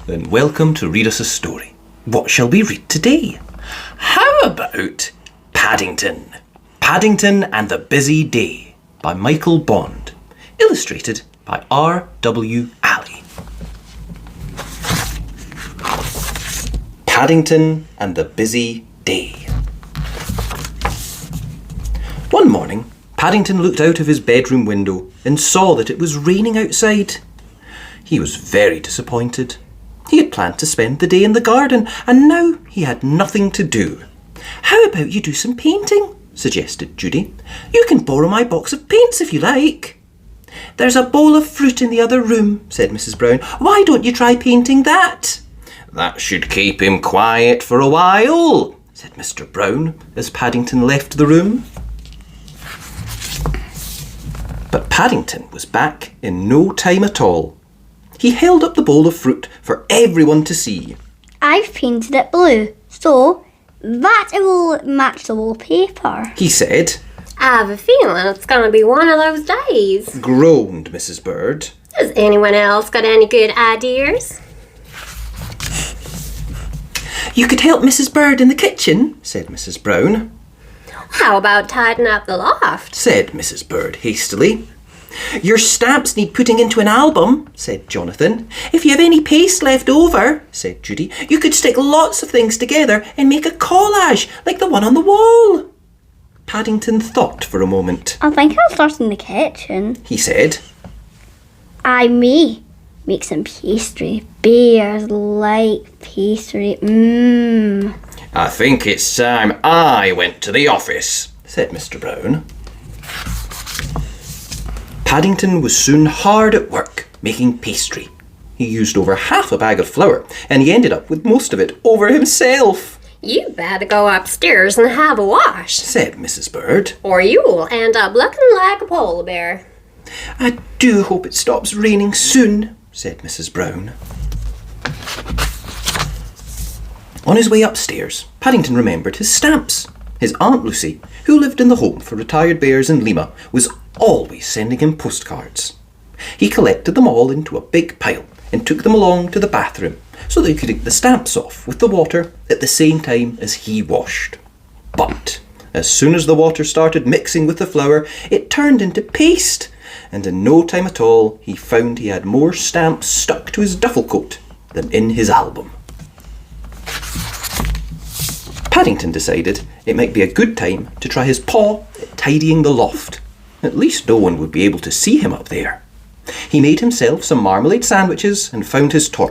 Then welcome to read us a story. What shall we read today? How about Paddington? Paddington and the Busy Day by Michael Bond. Illustrated by R.W. Alley. Paddington and the Busy Day. One morning, Paddington looked out of his bedroom window and saw that it was raining outside. He was very disappointed. He had planned to spend the day in the garden, and now he had nothing to do. "How about you do some painting?" suggested Judy. "You can borrow my box of paints if you like." "There's a bowl of fruit in the other room," said Mrs. Brown. "Why don't you try painting that?" "That should keep him quiet for a while," said Mr. Brown as Paddington left the room. But Paddington was back in no time at all. He held up the bowl of fruit for everyone to see. "I've painted it blue, so that it will match the wallpaper," he said. "I have a feeling it's going to be one of those days," groaned Mrs. Bird. "Has anyone else got any good ideas?" "You could help Mrs. Bird in the kitchen," said Mrs. Brown. "How about tidying up the loft?" said Mrs. Bird hastily. "Your stamps need putting into an album," said Jonathan. "If you have any paste left over," said Judy, "you could stick lots of things together and make a collage like the one on the wall." Paddington thought for a moment. "I think I'll start in the kitchen," he said. "I may make some pastry. Bears like pastry. "I think it's time I went to the office," said Mr. Brown. Paddington was soon hard at work making pastry. He used over half a bag of flour, and he ended up with most of it over himself. "You better go upstairs and have a wash," said Mrs. Bird. "or you'll end up looking like a polar bear." "I do hope it stops raining soon," said Mrs. Brown. On his way upstairs, Paddington remembered his stamps. His Aunt Lucy, who lived in the home for retired bears in Lima, was always sending him postcards. He collected them all into a big pile and took them along to the bathroom so that he could take the stamps off with the water at the same time as he washed. But as soon as the water started mixing with the flour, it turned into paste, and in no time at all he found he had more stamps stuck to his duffel coat than in his album. Paddington decided it might be a good time to try his paw at tidying the loft. At least no one would be able to see him up there. He made himself some marmalade sandwiches and found his torch.